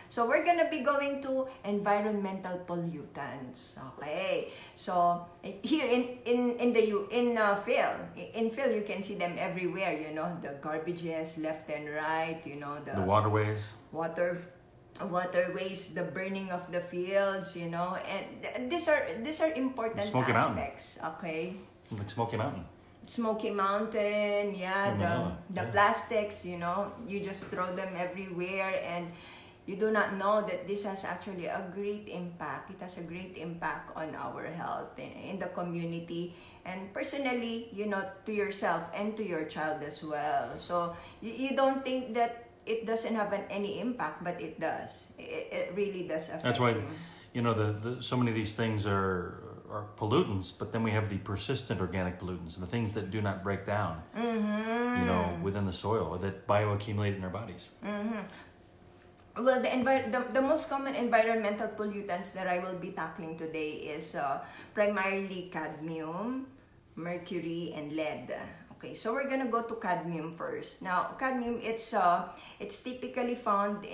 So we're gonna be going to environmental pollutants. Okay. So here in Phil, you can see them everywhere. You know, the garbages left and right. You know, the waterways. Waterways, the burning of the fields, you know, and these are important Smoky aspects. Mountain. Okay. Like Smoky Mountain. Smoky Mountain, yeah, the plastics, you know, you just throw them everywhere, and you do not know that this has actually a great impact. It has a great impact on our health in the community, and personally, you know, to yourself and to your child as well. So you don't think that it doesn't have any impact, but it does. It really does affect. That's why, you know, so many of these things are pollutants, but then we have the persistent organic pollutants, the things that do not break down, you know, within the soil, that bioaccumulate in our bodies. Well, the most common environmental pollutants that I will be tackling today is primarily cadmium, mercury, and lead. Okay, so we're gonna go to cadmium first. Now, cadmium, it's typically found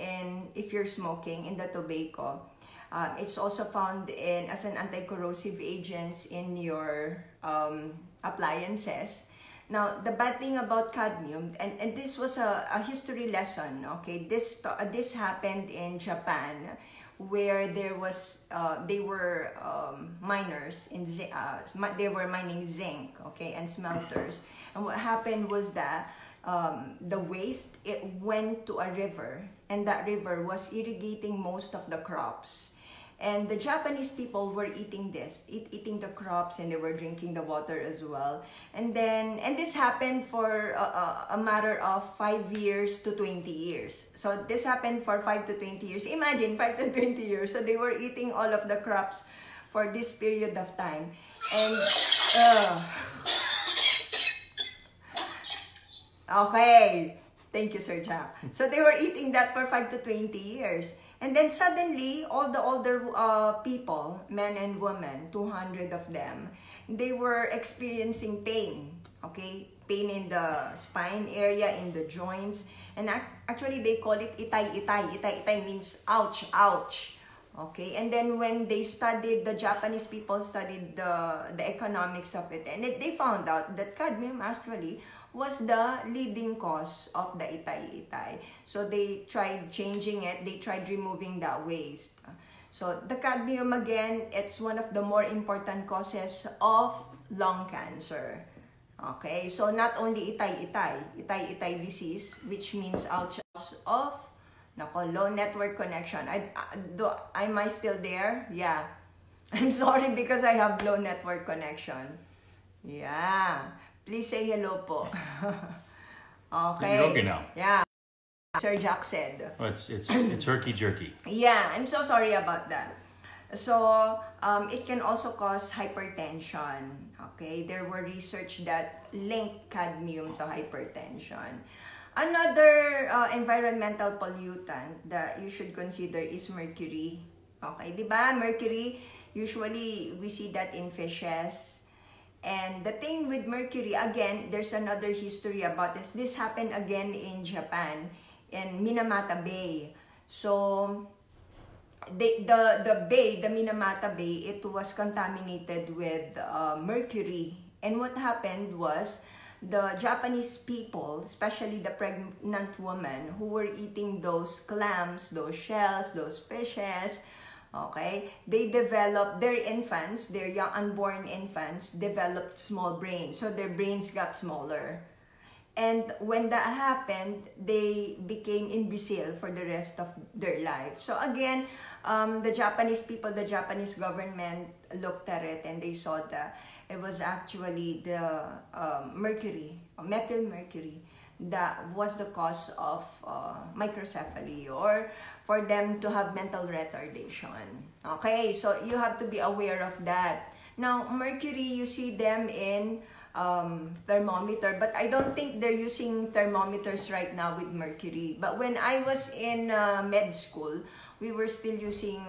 if you're smoking, in the tobacco. It's also found as an anti-corrosive agent in your appliances. Now, the bad thing about cadmium, and this was a history lesson, okay? This happened in Japan, where they were miners they were mining zinc, okay, and smelters. And what happened was that the waste, it went to a river, and that river was irrigating most of the crops. And the Japanese people were eating the crops, and they were drinking the water as well. And this happened for a matter of 5 years to 20 years. So this happened for 5 to 20 years. Imagine 5 to 20 years. So they were eating all of the crops for this period of time. And okay, thank you, Sir Jack. So they were eating that for 5 to 20 years. And then suddenly, all the older people, men and women, 200 of them, they were experiencing pain, okay? Pain in the spine area, in the joints. And actually, they call it itay-itay. Itay-itay means ouch, ouch. Okay? And then when they studied, the Japanese people studied the economics of it, and they found out that cadmium actually was the leading cause of the itay-itay. So they tried changing it, they tried removing that waste. So the cadmium, again, it's one of the more important causes of lung cancer. Okay, so not only itay-itay disease, which means ouch of low network connection. Am I still there? Yeah. I'm sorry because I have low network connection. Yeah. Please say hello po. Okay. You're okay now. Yeah. Sir Jack said. Oh, it's herky-jerky. Yeah, I'm so sorry about that. So, it can also cause hypertension. Okay, there were research that linked cadmium to hypertension. Another environmental pollutant that you should consider is mercury. Okay, diba? Mercury, usually we see that in fishes. And the thing with mercury, again, there's another history about this. This happened again in Japan, in Minamata Bay. So, the Minamata Bay, it was contaminated with mercury. And what happened was, the Japanese people, especially the pregnant women who were eating those clams, those shells, those fishes, okay, they developed, their infants, their young unborn infants, developed small brains. So their brains got smaller. And when that happened, they became imbecile for the rest of their life. So again, the Japanese people, the Japanese government looked at it, and they saw that it was actually the mercury, methyl mercury, that was the cause of microcephaly, or for them to have mental retardation. Okay, so you have to be aware of that. Now, mercury, you see them in thermometer, but I don't think they're using thermometers right now with mercury. But when I was in med school, we were still using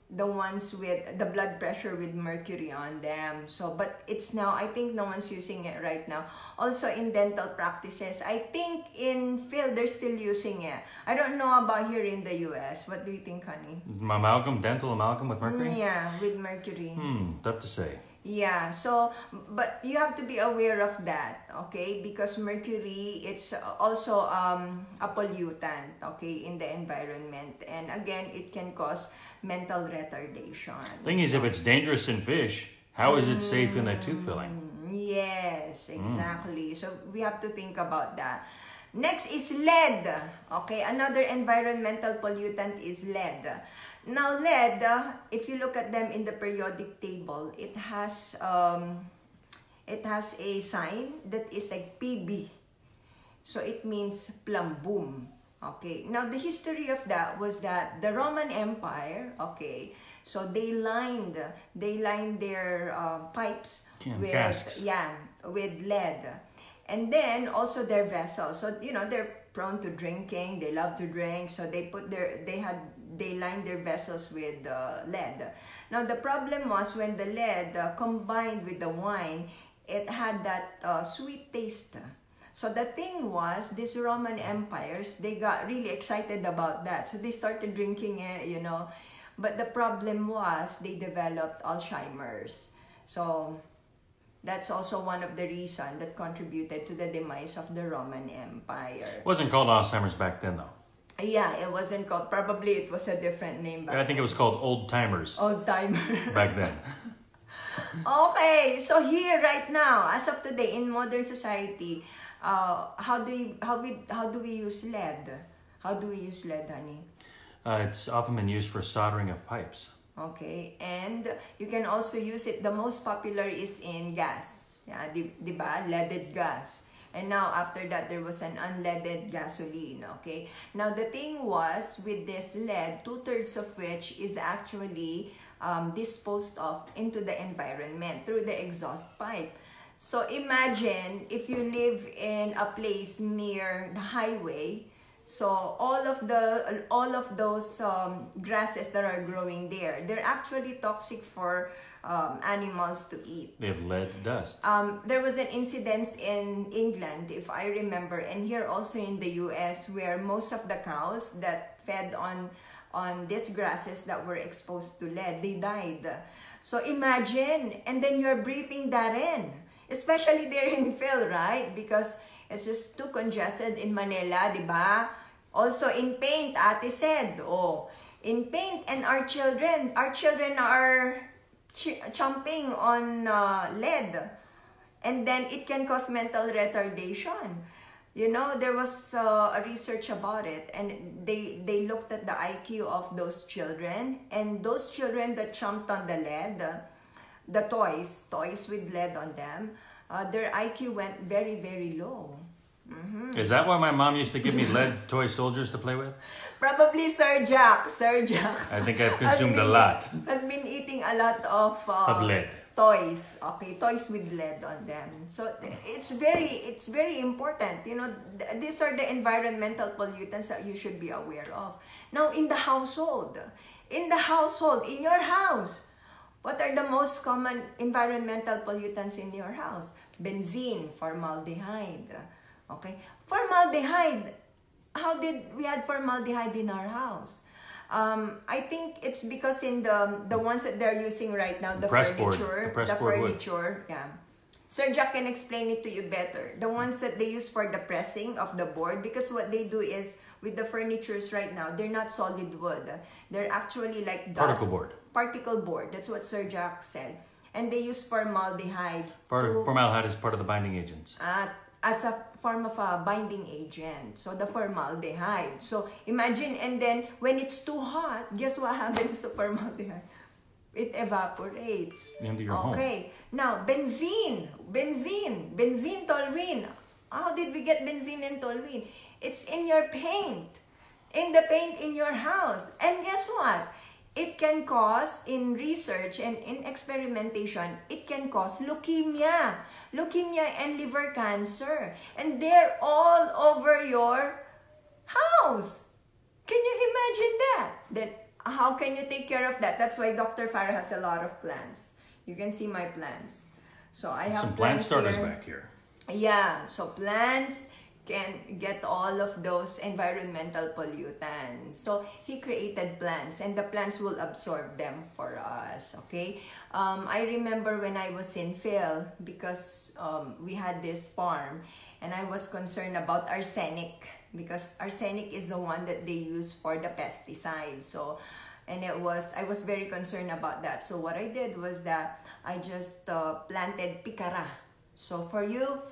the ones with the blood pressure with mercury on them. So, but it's now, I think no one's using it right now. Also in dental practices, I think in Phil, they're still using it. I don't know about here in the US. What do you think, honey? Amalgam, dental amalgam with mercury? Yeah, with mercury. Tough to say. Yeah, so, but you have to be aware of that, okay? Because mercury, it's also a pollutant, okay, in the environment. And again, it can cause mental retardation. Thing is, if it's dangerous in fish, how is it safe in that tooth filling? Yes, exactly. So we have to think about that. Next is lead. Okay, another environmental pollutant is lead. Now lead, if you look at them in the periodic table, it has a sign that is like PB. So it means plumbum. Okay, now the history of that was that the Roman Empire, okay, so they lined their pipes with casks. with lead, and then also their vessels. So you know they're prone to drinking. They love to drink, so they lined their vessels with lead. Now the problem was when the lead combined with the wine, it had that sweet taste. So the thing was, these Roman empires, they got really excited about that. So they started drinking it, you know. But the problem was, they developed Alzheimer's. So that's also one of the reasons that contributed to the demise of the Roman Empire. It wasn't called Alzheimer's back then, though. Yeah, it wasn't called. Probably it was a different name back I think it was called Old Timers. Old Timer. Back then. Okay, so here right now, as of today, in modern society, how do we use lead? How do we use lead, honey? It's often been used for soldering of pipes. Okay, and you can also use it. The most popular is in gas. Yeah, diba? Leaded gas. And now after that, there was an unleaded gasoline. Okay. Now the thing was with this lead, 2/3 of which is actually disposed of into the environment through the exhaust pipe. So imagine if you live in a place near the highway, so all of those grasses that are growing there, they're actually toxic for animals to eat. They have lead dust. There was an incident in England, if I remember, and here also in the US, where most of the cows that fed on these grasses that were exposed to lead, they died. So imagine, and then you're breathing that in. Especially there in Phil, right? Because it's just too congested in Manila, di ba? Also in paint, Ate said, in paint, and our children are chomping on lead. And then it can cause mental retardation. You know, there was a research about it, and they looked at the IQ of those children, and those children that chomped on the lead, the toys with lead on them, their IQ went very, very low. Is that why my mom used to give me lead toy soldiers to play with? Probably Sir Jack. I think I've consumed a lot. Has been eating a lot of lead. Toys. Okay, toys with lead on them. So it's very important. You know, these are the environmental pollutants that you should be aware of. Now, in the household, in your house, what are the most common environmental pollutants in your house? Benzene, formaldehyde. Okay, formaldehyde. How did we had formaldehyde in our house? I think it's because in the ones that they're using right now, the furniture, yeah. Sir Jack can explain it to you better. The ones that they use for the pressing of the board, because what they do is with the furnitures right now, they're not solid wood. They're actually like dust. Particle board. That's what Sir Jack said. And they use formaldehyde. Formaldehyde is part of the binding agents. As a form of a binding agent. So the formaldehyde. So imagine, and then when it's too hot, guess what happens to formaldehyde? It evaporates. Into your home. Okay. Now, benzene, toluene. How did we get benzene and toluene? It's in your paint. In the paint in your house. And guess what? It can cause, in research and in experimentation, it can cause leukemia and liver cancer. And they're all over your house. Can you imagine that? Then how can you take care of that? That's why Dr. Farrah has a lot of plants. You can see my plants. So I have some plant starters here. back here. Yeah, so plants can get all of those environmental pollutants. So he created plants, and the plants will absorb them for us, okay? I remember when I was in Phil, because we had this farm, and I was concerned about arsenic, because arsenic is the one that they use for the pesticides. So, and I was very concerned about that. So what I did was that I just planted picara. So for you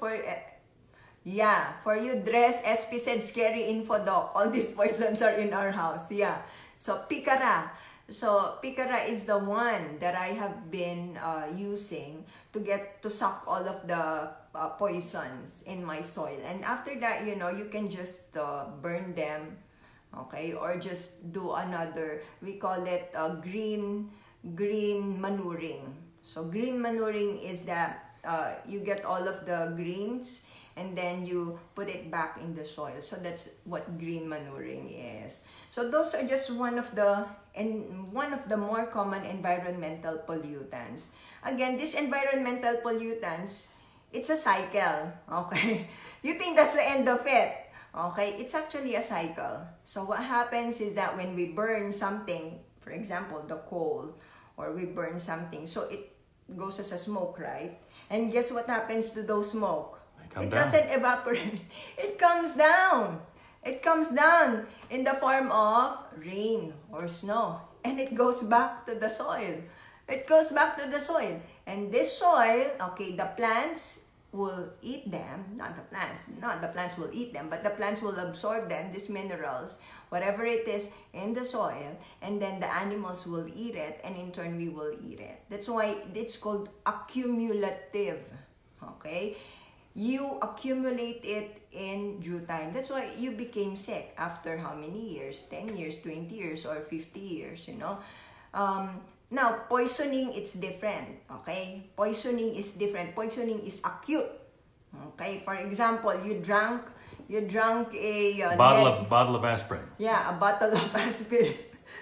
Dress, SP said scary info doc. All these poisons are in our house. Yeah. So picara. So picara is the one that I have been using to suck all of the poisons in my soil. And after that, you can just burn them, okay? Or just do another, we call it green manuring. So green manuring is that you get all of the greens and then you put it back in the soil. So that's what green manuring is. So those are just one of the more common environmental pollutants. Again, these environmental pollutants, it's a cycle, okay? You think that's the end of it, okay? It's actually a cycle. So what happens is that when we burn something, for example, the coal, or we burn something, so it goes as a smoke, right? And guess what happens to those smoke? It doesn't evaporate. It comes down. It comes down in the form of rain or snow. And it goes back to the soil. It goes back to the soil. And this soil, okay, the plants will eat them. Not the plants will eat them, but the plants will absorb them, these minerals, whatever it is in the soil. And then the animals will eat it. And in turn, we will eat it. That's why it's called accumulative. Okay? You accumulate it in due time. That's why you became sick after how many years? 10 years, 20 years, or 50 years, Now, poisoning, it's different, okay? Poisoning is different. Poisoning is acute, okay? For example, you drank a bottle of aspirin. Yeah, a bottle of aspirin.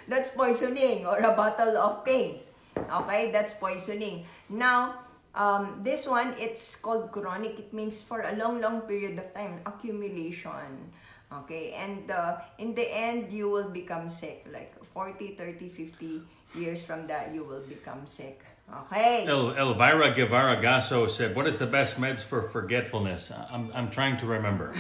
That's poisoning. Or a bottle of pain, okay? That's poisoning. Now, this one, it's called chronic. It means for a long period of time, accumulation. Okay, and in the end, you will become sick. Like 40, 30, 50 years from that, you will become sick. Okay. Elvira Guevara Gasso said, "What is the best meds for forgetfulness?" I'm trying to remember.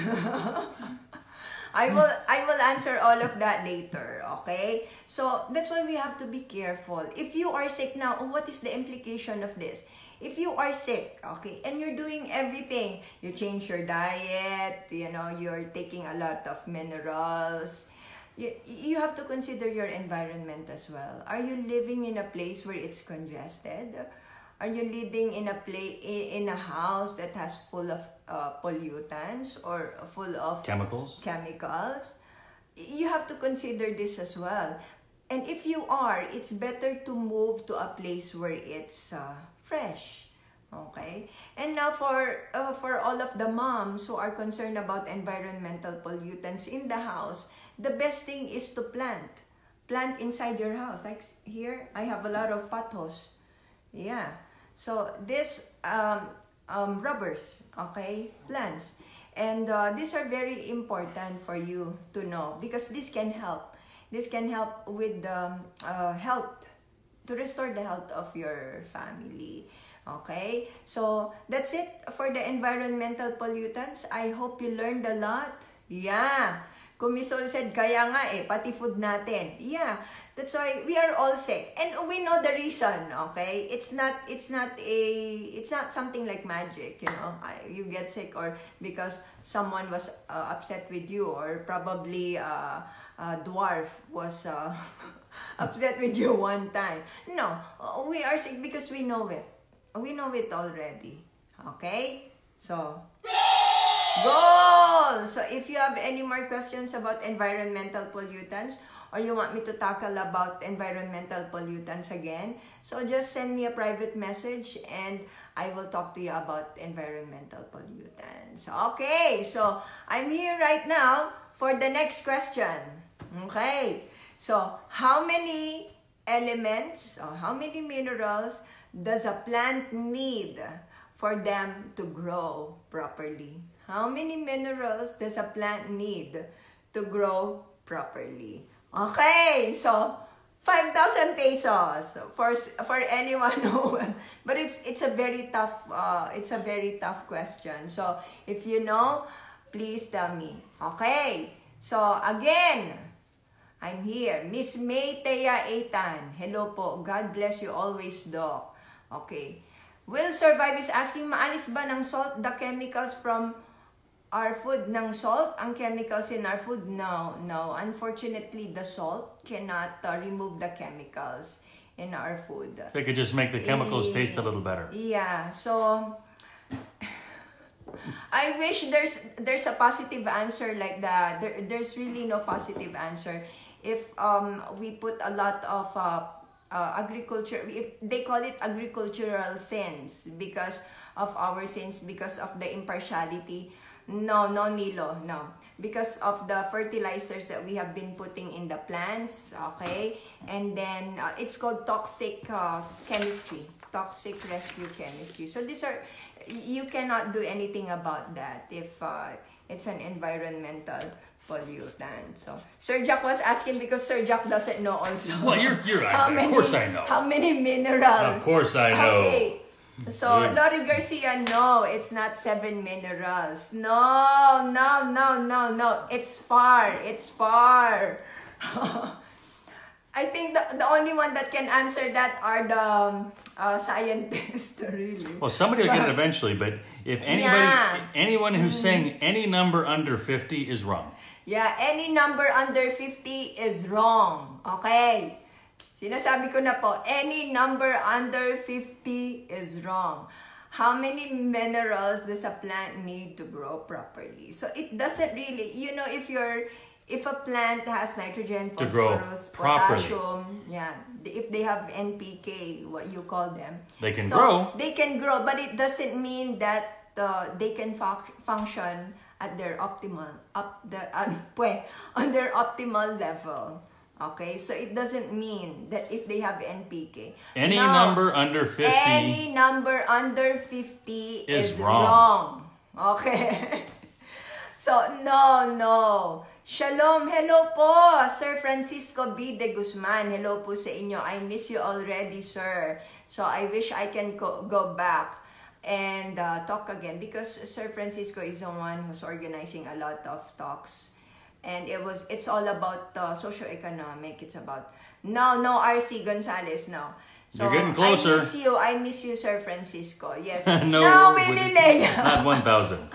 I will answer all of that later, okay? So that's why we have to be careful. If you are sick now, what is the implication of this? If you are sick, okay, and you're doing everything, you change your diet, you're taking a lot of minerals, you have to consider your environment as well. Are you living in a place where it's congested? Are you living in a house that has full of pollutants or full of chemicals? You have to consider this as well. And if you are, it's better to move to a place where it's fresh. Okay? And now for all of the moms who are concerned about environmental pollutants in the house, the best thing is to plant. Plant inside your house. Like here, I have a lot of pothos. Yeah. So this rubbers, okay, plants. And these are very important for you to know because this can help. This can help with the health, to restore the health of your family. Okay, so that's it for the environmental pollutants. I hope you learned a lot. Yeah, Kumisol said, kaya nga pati food natin. Yeah, that's why we are all sick. And we know the reason, okay? It's not something like magic, you get sick or because someone was upset with you or probably a dwarf was upset with you one time. No, we are sick because we know it. We know it already. Okay? So, goal! So, if you have any more questions about environmental pollutants or you want me to tackle about environmental pollutants again, so just send me a private message and I will talk to you about environmental pollutants. Okay, so I'm here right now for the next question. Okay, So, how many elements or how many minerals does a plant need for them to grow properly? How many minerals does a plant need to grow properly? Okay, so 5,000 pesos for anyone who, but it's a very tough question. So if you know, please tell me. Okay, so again, I'm here. Miss May Thea Eitan. Hello po. God bless you always, Doc. Okay. Will survive is asking, maalis ba ng salt the chemicals from our food? Ng salt ang chemicals in our food? No. Unfortunately, the salt cannot remove the chemicals in our food. They could just make the chemicals taste a little better. Yeah. So I wish there's a positive answer like that. There's really no positive answer. If we put a lot of agriculture, if they call it agricultural sins because of our sins, because of the impartiality. No, Nilo, no. Because of the fertilizers that we have been putting in the plants, okay? And then it's called toxic chemistry, toxic rescue chemistry. So these are, you cannot do anything about that if it's an environmental pollutant. So Sir Jack was asking because Sir Jack doesn't know also. Well, you're right. Of course I know. How many minerals? Of course I know. Okay. So Lori Garcia, no, it's not 7 minerals. No. It's far. I think the only one that can answer that are the scientists, really. Well, somebody will get it eventually, but if anyone who's saying any number under 50 is wrong. Yeah, any number under 50 is wrong. Okay. Sinasabi ko na po, any number under 50 is wrong. How many minerals does a plant need to grow properly? So it doesn't really, you know, if a plant has nitrogen, phosphorus, potassium, yeah, if they have NPK, what you call them, they can grow. They can grow, but it doesn't mean that they can function at their optimal on their optimal level. Okay, so it doesn't mean that if they have NPK. Any number under 50. Any number under 50 is wrong. Okay. So, no. Shalom. Hello po, Sir Francisco B. de Guzman. Hello po sa inyo. I miss you already, sir. So, I wish I can go back and talk again because Sir Francisco is the one who's organizing a lot of talks. And it's all about socio-economic. It's about no RC Gonzalez, no. So you're getting closer. I miss you, Sir Francisco. Yes. No, not 1,000.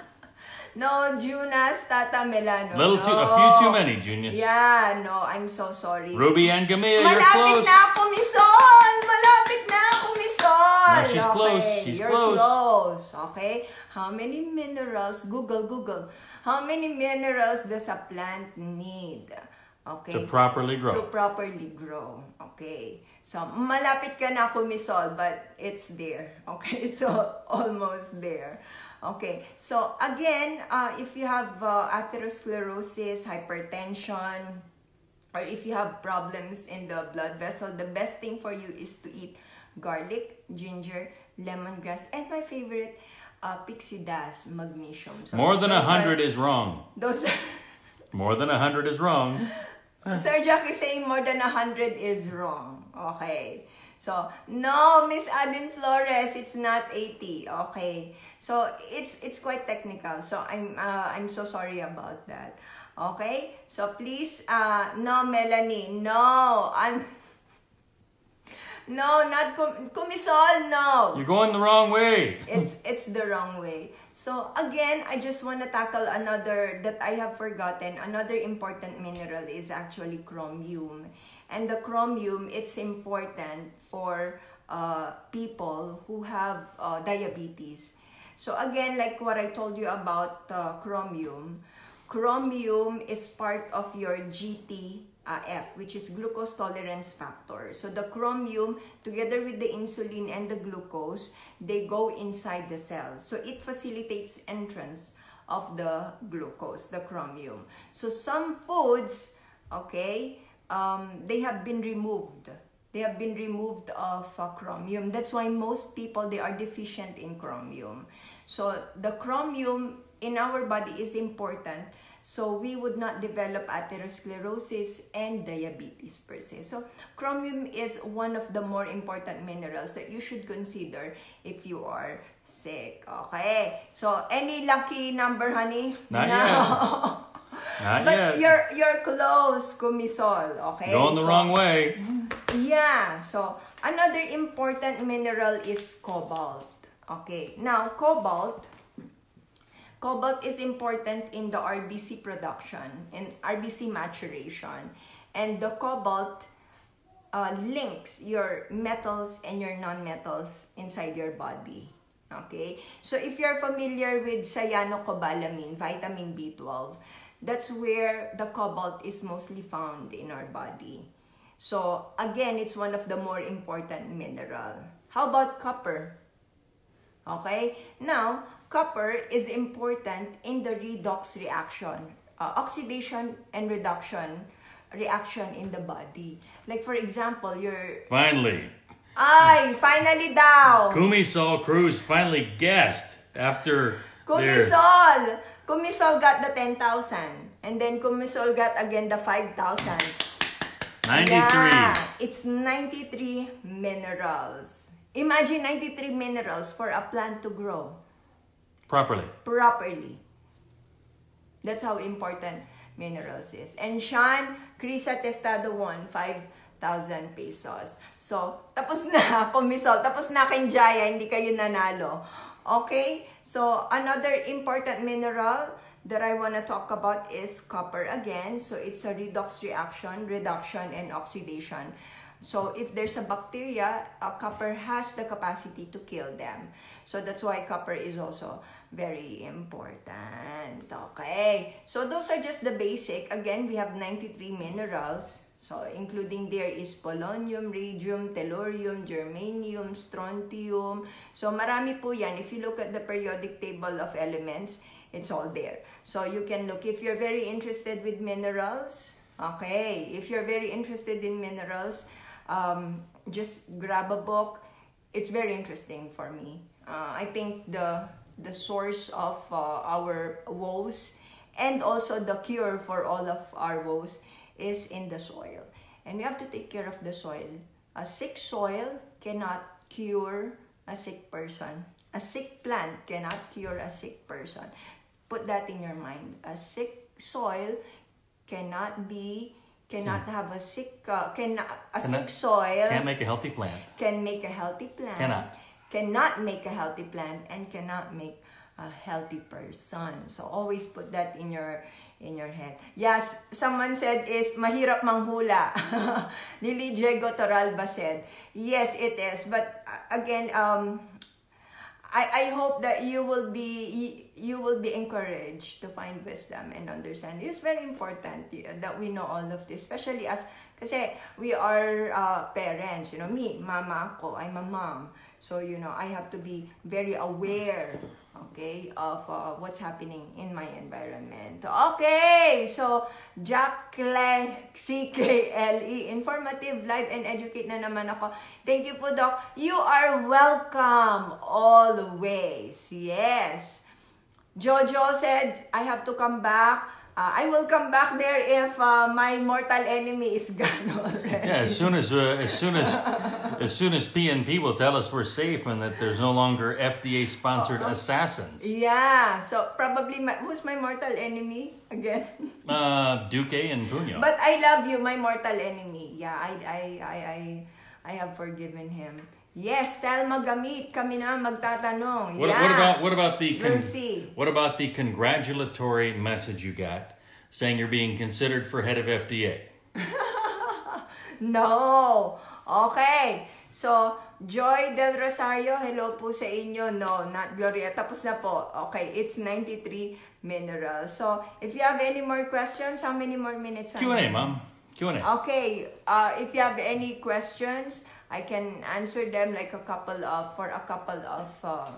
No, Junas, Tata Melano. A few too many, Junius. Yeah, no, I'm so sorry. Ruby and Gamia, you're Malapit close. na ako, Mison! Malapit na ako, Mison! No, she's close. She's you're close. Okay? How many minerals? Google. How many minerals does a plant need? Okay. To properly grow. Okay. So, malapit ka na kumisol, but it's there. Okay. It's almost there. Okay. So, again, if you have atherosclerosis, hypertension, or if you have problems in the blood vessel, the best thing for you is to eat garlic, ginger, lemongrass, and my favorite, pixie dust, magnesium. So more than 100 is wrong. More than 100 is wrong. Sir Jack is saying more than 100 is wrong. Okay. So, no, Miss Adin Flores, it's not 80. Okay. So, it's quite technical. So, I'm so sorry about that. Okay? So, please, no, Melanie, no. No, not kumisol, no. You're going the wrong way. It's the wrong way. So again, I just want to tackle another that I have forgotten. Another important mineral is actually chromium. And the chromium, it's important for people who have diabetes. So again, like what I told you about chromium is part of your GTF, which is glucose tolerance factor. So the chromium, together with the insulin and the glucose, they go inside the cells. So it facilitates entrance of the glucose, the chromium. So some foods, okay, they have been removed. They have been removed of chromium. That's why most people, they are deficient in chromium. So the chromium in our body is important, so we would not develop atherosclerosis and diabetes per se. So chromium is one of the more important minerals that you should consider if you are sick. Okay, so any lucky number, honey? Not no. yet. Not but yet. you're close, kumisol. Okay, going the wrong way. Yeah, so another important mineral is cobalt. Okay, now cobalt is important in the RBC production and RBC maturation. And the cobalt links your metals and your non-metals inside your body. Okay, so if you're familiar with cyanocobalamin, vitamin B12, that's where the cobalt is mostly found in our body. So again, it's one of the more important mineral. How about copper? Okay, now copper is important in the redox reaction, oxidation and reduction reaction in the body. Like for example, Finally. Finally daw! Kumisol Cruz finally guessed after Kumisol got the 10,000. And then Kumisol got again the 5,000. 93. Yeah, it's 93 minerals. Imagine 93 minerals for a plant to grow. Properly. That's how important minerals is. And Sean, Crisa Testado won 5,000 pesos. So, tapos na, Kumisol. Tapos na kin Jaya, hindi kayo nanalo. Okay? So, another important mineral that I want to talk about is copper again. So, it's a redox reaction, reduction, and oxidation. So, if there's a bacteria, copper has the capacity to kill them. So, that's why copper is also very important. Okay. So, those are just the basic. Again, we have 93 minerals. So, including there is polonium, radium, tellurium, germanium, strontium. So, marami po yan. If you look at the periodic table of elements, it's all there. So, you can look. If you're very interested with minerals, okay. If you're very interested in minerals, just grab a book. It's very interesting for me. I think the source of our woes and also the cure for all of our woes is in the soil. And we have to take care of the soil. A sick soil cannot cure a sick person. A sick plant cannot cure a sick person. Put that in your mind. A sick soil cannot have a sick sick soil can't make a healthy plant. Can make a healthy plant. Cannot make a healthy plant and cannot make a healthy person. So always put that in your head. Yes, someone said is mahirap manghula. Lily Diego Toralba said, yes, it is. But again, I hope that you will be encouraged to find wisdom and understand. It's very important that we know all of this, especially as kasi we are parents. You know, me, mama ako, I'm a mom. So, you know, I have to be very aware, okay, of what's happening in my environment. Okay, so Jacqueline, CKLE, informative, live, and educate na naman ako. Thank you po, Doc. You are welcome always. Yes. Jojo said, I have to come back. I will come back there if my mortal enemy is gone already. Yeah, as soon as PNP will tell us we're safe and that there's no longer FDA-sponsored assassins. Yeah, so probably who's my mortal enemy again? Duque and Puño. But I love you, my mortal enemy. Yeah, I have forgiven him. Yes, dahil magamit kami na magtatanong. What about the congratulatory message you got saying you're being considered for head of FDA? No. Okay. So, Joy Del Rosario, hello po sa inyo. No, not Gloria. Tapos na po. Okay, it's 93 minerals. So, if you have any more questions, how many more minutes? Q&A, Mom. Q&A. Okay. If you have any questions, I can answer them like for a couple of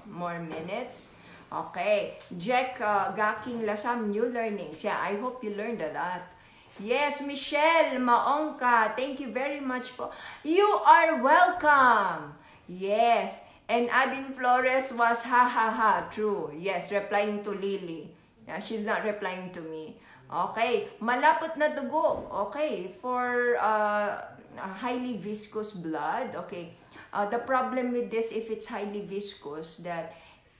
more minutes. Okay. Jack Gaking Lasam, new learnings. Yeah, I hope you learned a lot. Yes, Michelle Maongka, thank you very much po. You are welcome. Yes. And Adin Flores was ha ha ha, true. Yes, replying to Lily. She's not replying to me. Okay, malapot na dugo. Okay, for highly viscous blood. Okay, the problem with this, if it's highly viscous, that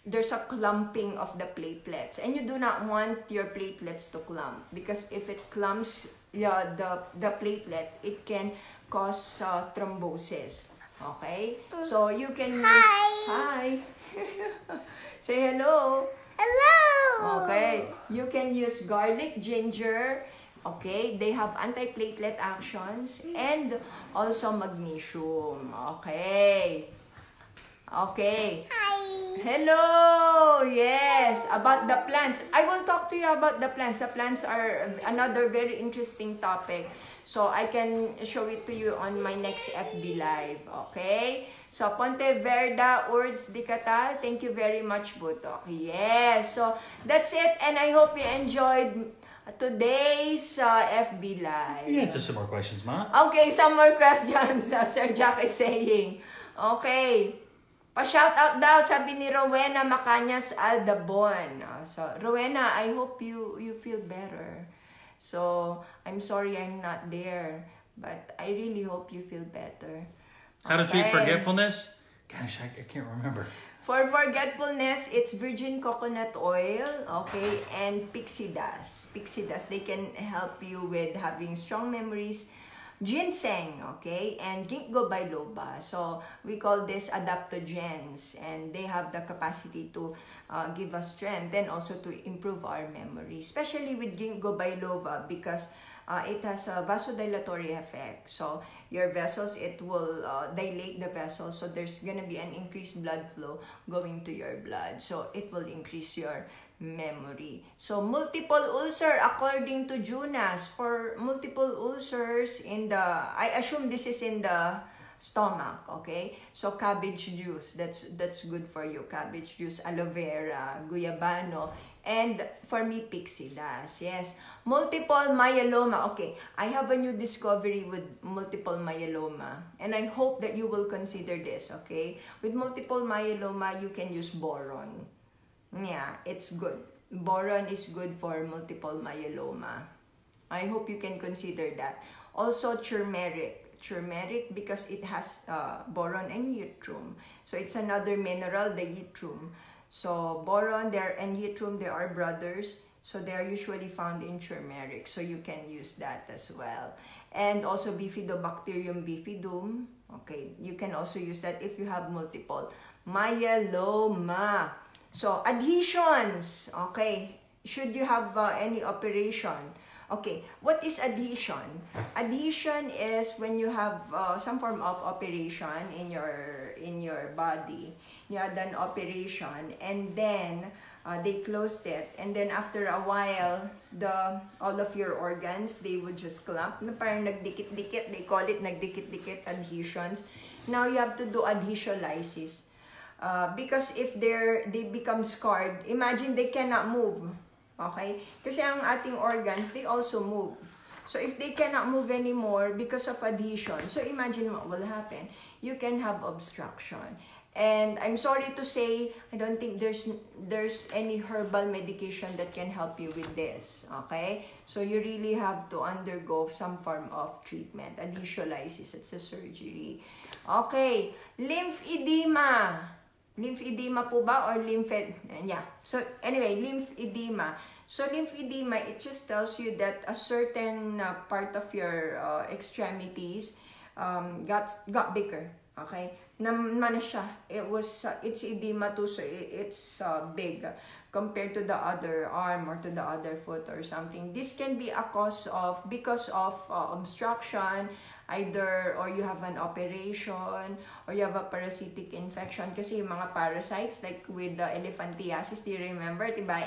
there's a clumping of the platelets, and you do not want your platelets to clump, because if it clumps the platelet, it can cause thrombosis. Okay, so you can use, hi. Say hello. Hello. Okay, you can use garlic, ginger. Okay, they have antiplatelet actions and also magnesium. Okay. Okay. Hi. Hello. Yes, about the plants. I will talk to you about the plants. The plants are another very interesting topic. So I can show it to you on my next FB Live. Okay? So Ponte Verda, Words Di Catal, thank you very much, Butok. Yes. So that's it, and I hope you enjoyed today's FB Live. Yeah, just some more questions, Ma. Okay, some more questions, Sir Jack is saying. Okay. Pa-shoutout daw, sabi ni Rowena Macanyas Aldabon. So, Rowena, I hope you feel better. So, I'm sorry I'm not there, but I really hope you feel better. How to treat forgetfulness? Gosh, I can't remember. For forgetfulness, it's virgin coconut oil, okay, and pixie dust. Pixie dust, they can help you with having strong memories. Ginseng, okay, and ginkgo biloba. So we call this adaptogens, and they have the capacity to give us strength and also to improve our memory, especially with ginkgo biloba, because it has a vasodilatory effect. So your vessels, it will dilate the vessels, so there's gonna be an increased blood flow going to your blood, so it will increase your memory. So multiple ulcer, according to Jonas, for multiple ulcers in the, I assume this is in the stomach, okay? So cabbage juice, that's good for you. Cabbage juice, aloe vera, guyabano, and for me, pixie dust. Yes, multiple myeloma. Okay, I have a new discovery with multiple myeloma, and I hope that you will consider this. Okay, with multiple myeloma, you can use boron. Yeah, it's good. Boron is good for multiple myeloma. I hope you can consider that. Also, turmeric, because it has boron and yttrium. So it's another mineral, the yttrium. So boron and yttrium, they are brothers. So they are usually found in turmeric. So you can use that as well. And also Bifidobacterium bifidum. Okay, you can also use that if you have multiple myeloma. So adhesions. Okay, should you have any operation? Okay, what is adhesion? Adhesion is when you have some form of operation in your body. You had an operation, and then they closed it, and then after a while, all of your organs, they would just clump. Parang nagdikit-dikit. They call it nagdikit-dikit adhesions. Now you have to do adhesiolysis. Because if they become scarred, imagine they cannot move. Okay? Kasi ang ating organs, they also move. So if they cannot move anymore because of adhesion, so imagine what will happen. You can have obstruction. And I'm sorry to say, I don't think there's any herbal medication that can help you with this. Okay? So you really have to undergo some form of treatment. Adhesiolysis, it's a surgery. Okay. Lymph edema. Lymph edema po ba, or yeah. So anyway, lymph edema. So lymph edema, it just tells you that a certain part of your extremities got bigger. Okay, naman siya. It's edema too, so it's big compared to the other arm or to the other foot or something. This can be a because of obstruction, either or you have an operation or you have a parasitic infection. Kasi yung mga parasites, like with the elephantiasis, do you remember? Diba?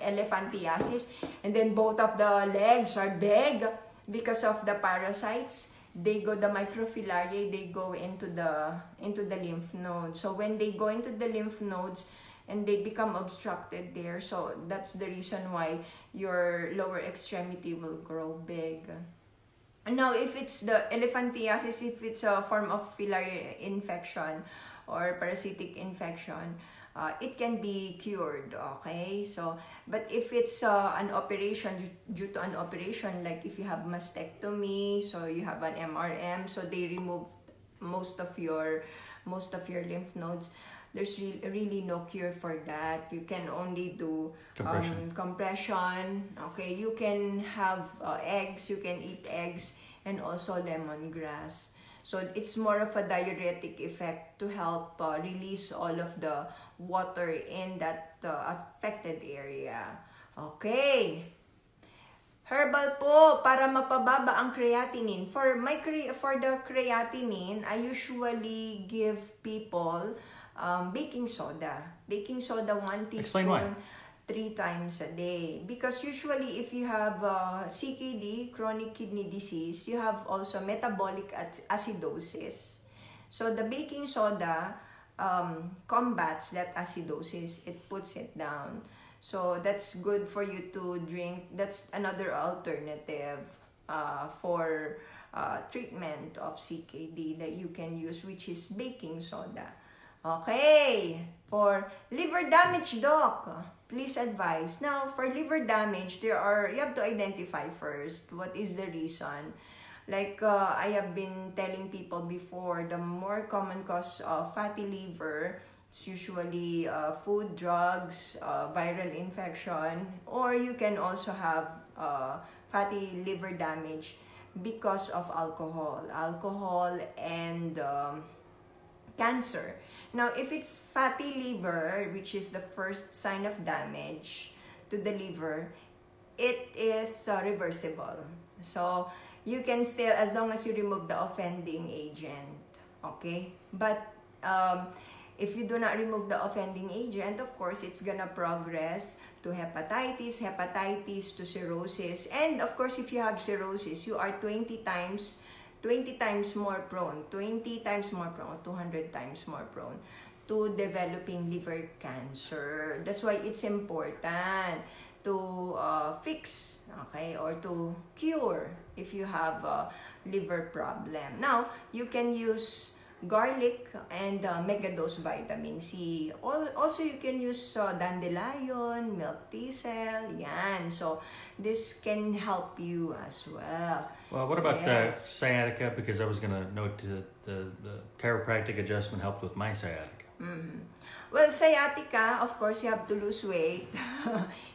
Elephantiasis, and then both of the legs are big because of the parasites. They go, the microfilariae, they go into the lymph nodes. So when they go into the lymph nodes, and they become obstructed there. So that's the reason why your lower extremity will grow big. And now, if it's the elephantiasis, if it's a form of filarial infection or parasitic infection, it can be cured, okay? So, but if it's an operation, due to an operation, like if you have mastectomy, so you have an MRM, so they remove most of your lymph nodes, there's really no cure for that. You can only do compression. Okay, you can have eggs, you can eat eggs, and also lemongrass. So it's more of a diuretic effect to help release all of the water in that affected area. Okay. Herbal po para mapababa ang creatinine. For the creatinine, I usually give people baking soda. Baking soda 1 teaspoon. Explain why. 3 times a day. Because usually if you have CKD, chronic kidney disease, you have also metabolic acidosis. So the baking soda combats that acidosis. It puts it down. So that's good for you to drink. That's another alternative for treatment of CKD that you can use, which is baking soda. Okay, for liver damage, doc, please advise. Now, for liver damage, you have to identify first what is the reason. Like I have been telling people before, the more common cause of fatty liver, it's usually food, drugs, viral infection, or you can also have fatty liver damage because of alcohol and cancer. Now, if it's fatty liver, which is the first sign of damage to the liver, it is reversible. So, you can still, as long as you remove the offending agent, okay? But if you do not remove the offending agent, of course, it's gonna progress to hepatitis to cirrhosis. And of course, if you have cirrhosis, you are 20 times more prone, 200 times more prone to developing liver cancer. That's why it's important to fix, okay, or to cure if you have a liver problem. Now, you can use garlic and megadose vitamin C. Also, you can use dandelion, milk thistle, yan. So, this can help you as well. Well, what about sciatica? Because I was going to note the chiropractic adjustment helped with my sciatica. Mm-hmm. Well, sciatica, of course, you have to lose weight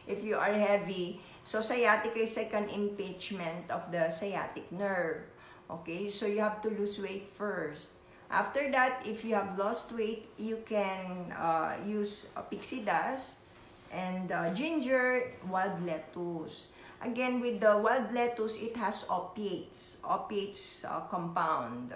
if you are heavy. So, sciatica is like an impingement of the sciatic nerve. Okay, so you have to lose weight first. After that, if you have lost weight, you can use pixie dust and ginger, wild lettuce. Again, with the wild lettuce, it has opiates compound.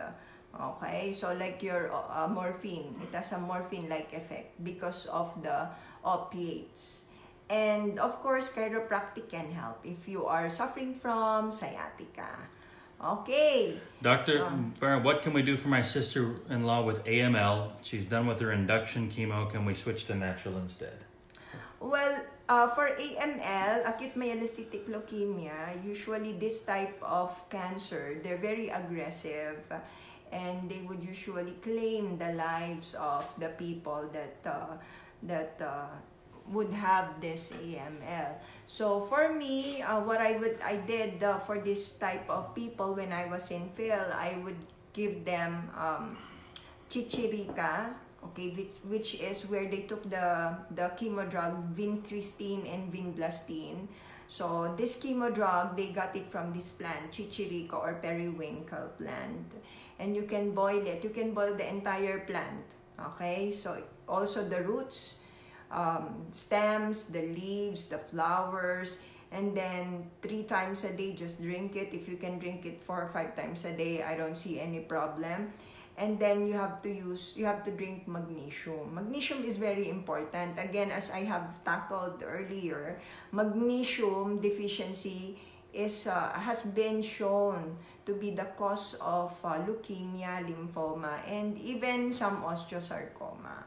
Okay, so like your morphine, it has a morphine-like effect because of the opiates. And of course, chiropractic can help if you are suffering from sciatica. Okay. Dr. Farrah, what can we do for my sister-in-law with AML? She's done with her induction chemo. Can we switch to natural instead? Well, for AML, acute myelocytic leukemia, usually this type of cancer, they're very aggressive, and they would usually claim the lives of the people that would have this AML. So for me, what I did for this type of people when I was in Phil, I would give them chichirica, okay, which is where they took the chemo drug vincristine and vinblastine. So this chemo drug, they got it from this plant, chichirica or periwinkle plant. And you can boil it. You can boil the entire plant, okay? So also the roots, stems, the leaves, the flowers, and then 3 times a day, just drink it. If you can drink it 4 or 5 times a day, I don't see any problem. And then you have to drink magnesium. Magnesium is very important. Again, as I have tackled earlier, magnesium deficiency has been shown to be the cause of leukemia, lymphoma, and even some osteosarcoma.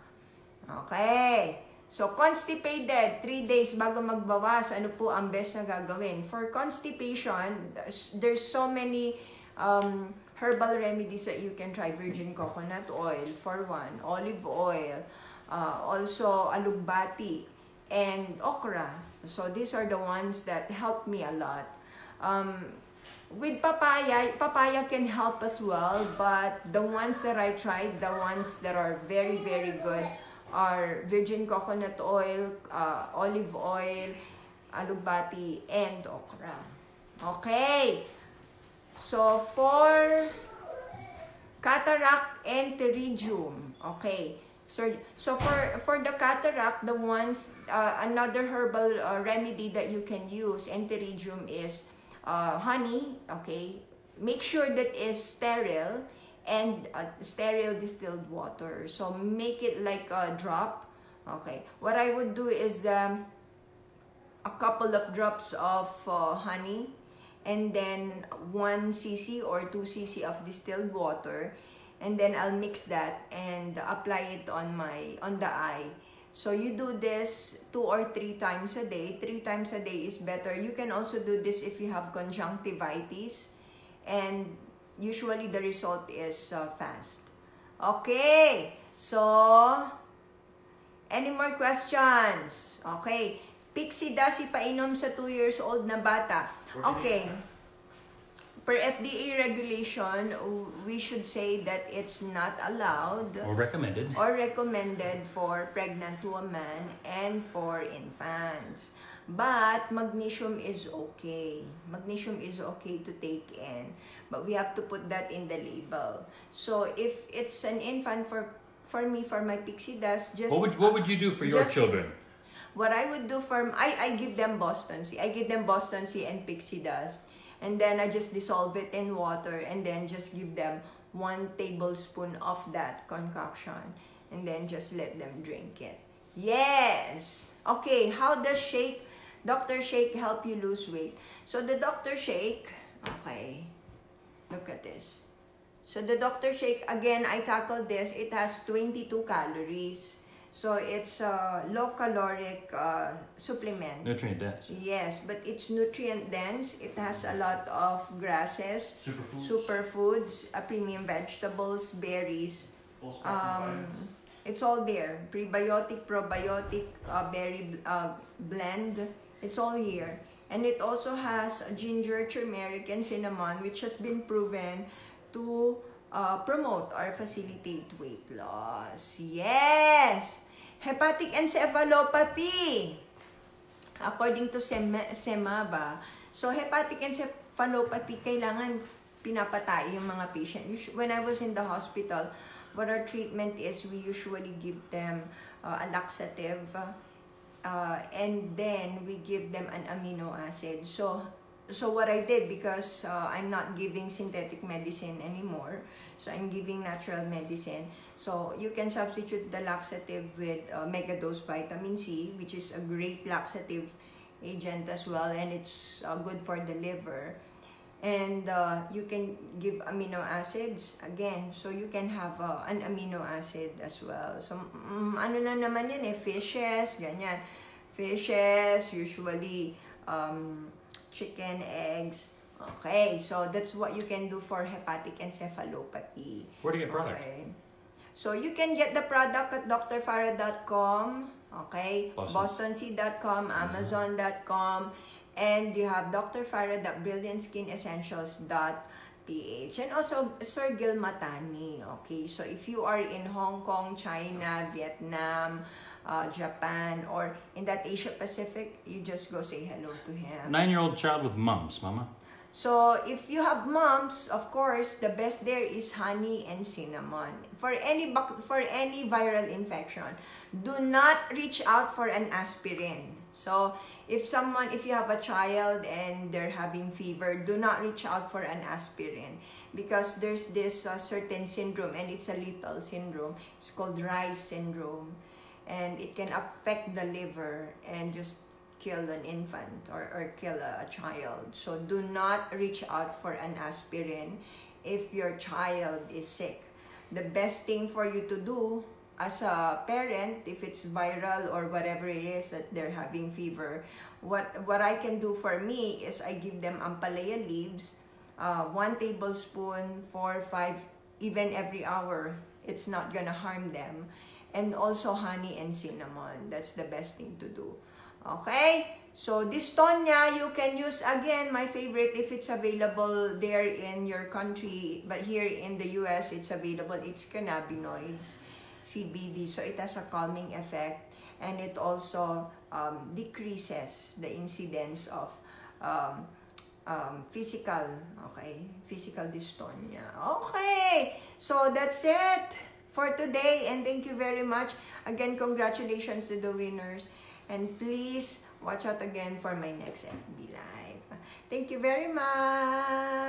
Okay. So, constipated, 3 days bago magbawas, ano po ang best na gagawin? For constipation, there's so many herbal remedies that you can try. Virgin coconut oil, for one. Olive oil. Also, alugbati. And okra. So, these are the ones that help me a lot. With papaya can help as well, but the ones that I tried, the ones that are very, very good are virgin coconut oil, olive oil, alugbati, and okra. Okay. So, for cataract and pterygium, okay. So for the cataract, the ones, another herbal remedy that you can use, pterygium, is honey, okay. Make sure that is sterile and sterile distilled water. So make it like a drop, okay. What I would do is a couple of drops of honey, and then 1 cc or 2 cc of distilled water, and then I'll mix that and apply it on the eye. So you do this 2 or 3 times a day. 3 times a day is better. You can also do this if you have conjunctivitis, and usually the result is fast. Okay, so any more questions? Okay, pixie dust ipainom sa 2 years old na bata. Okay. Per FDA regulation, we should say that it's not allowed or recommended for pregnant women and for infants. But magnesium is okay. Magnesium is okay to take in, but we have to put that in the label. So if it's an infant, for me, for my pixie dust, just what would you do for your children? What I would do for I give them Boston Sea. I give them Boston Sea and pixie dust. And then I just dissolve it in water, and then just give them 1 tablespoon of that concoction, and then just let them drink it. Yes! Okay, how does Dr. Shake help you lose weight? So the Dr. Shake, okay, look at this. So the Dr. Shake, again, I tackled this. It has 22 calories. So it's a low-caloric supplement. Nutrient dense. Yes, but it's nutrient dense. It has a lot of grasses, superfoods, premium vegetables, berries. It's all there. Prebiotic, probiotic, berry blend. It's all here. And it also has ginger, turmeric, and cinnamon, which has been proven to promote or facilitate weight loss. Yes! Hepatic encephalopathy. According to SEMA. So, hepatic encephalopathy, kailangan pinapatay yung mga patient. When I was in the hospital, what our treatment is, we usually give them a laxative, and then we give them an amino acid. So what I did, because I'm not giving synthetic medicine anymore, so I'm giving natural medicine. So you can substitute the laxative with megadose vitamin C, which is a great laxative agent as well, and it's good for the liver. And you can give amino acids again, so you can have an amino acid as well. So ano na naman yan fishes, ganyan. Fishes, usually chicken, eggs. Okay, so that's what you can do for hepatic encephalopathy. Where do you get product? Okay. So you can get the product at drfarrah.com, okay, bostonsea.com, amazon.com, and you have drfarrah.brilliantskinessentials.ph, and also Sir Gil Matani. Okay, so if you are in Hong Kong, China, Vietnam, Japan, or in that Asia Pacific, you just go say hello to him. 9-year-old child with mumps, Mama. So if you have mumps, of course, the best there is honey and cinnamon. For any viral infection, do not reach out for an aspirin. So if you have a child and they're having fever, do not reach out for an aspirin, because there's this certain syndrome, and it's a lethal syndrome. It's called Rice syndrome, and it can affect the liver and just kill an infant or kill a child. So do not reach out for an aspirin if your child is sick. The best thing for you to do, as a parent, if it's viral or whatever it is that they're having fever, what I can do for me is I give them ampalaya leaves, 1 tablespoon, 4, 5, even every hour. It's not gonna harm them. And also honey and cinnamon. That's the best thing to do. Okay? So dystonia, you can use, again, my favorite, if it's available there in your country, but here in the US, it's available. It's cannabinoids, CBD. So it has a calming effect, and it also decreases the incidence of physical dystonia. Okay, so that's it for today, and thank you very much. Again, congratulations to the winners, and please watch out again for my next FB Live. Thank you very much.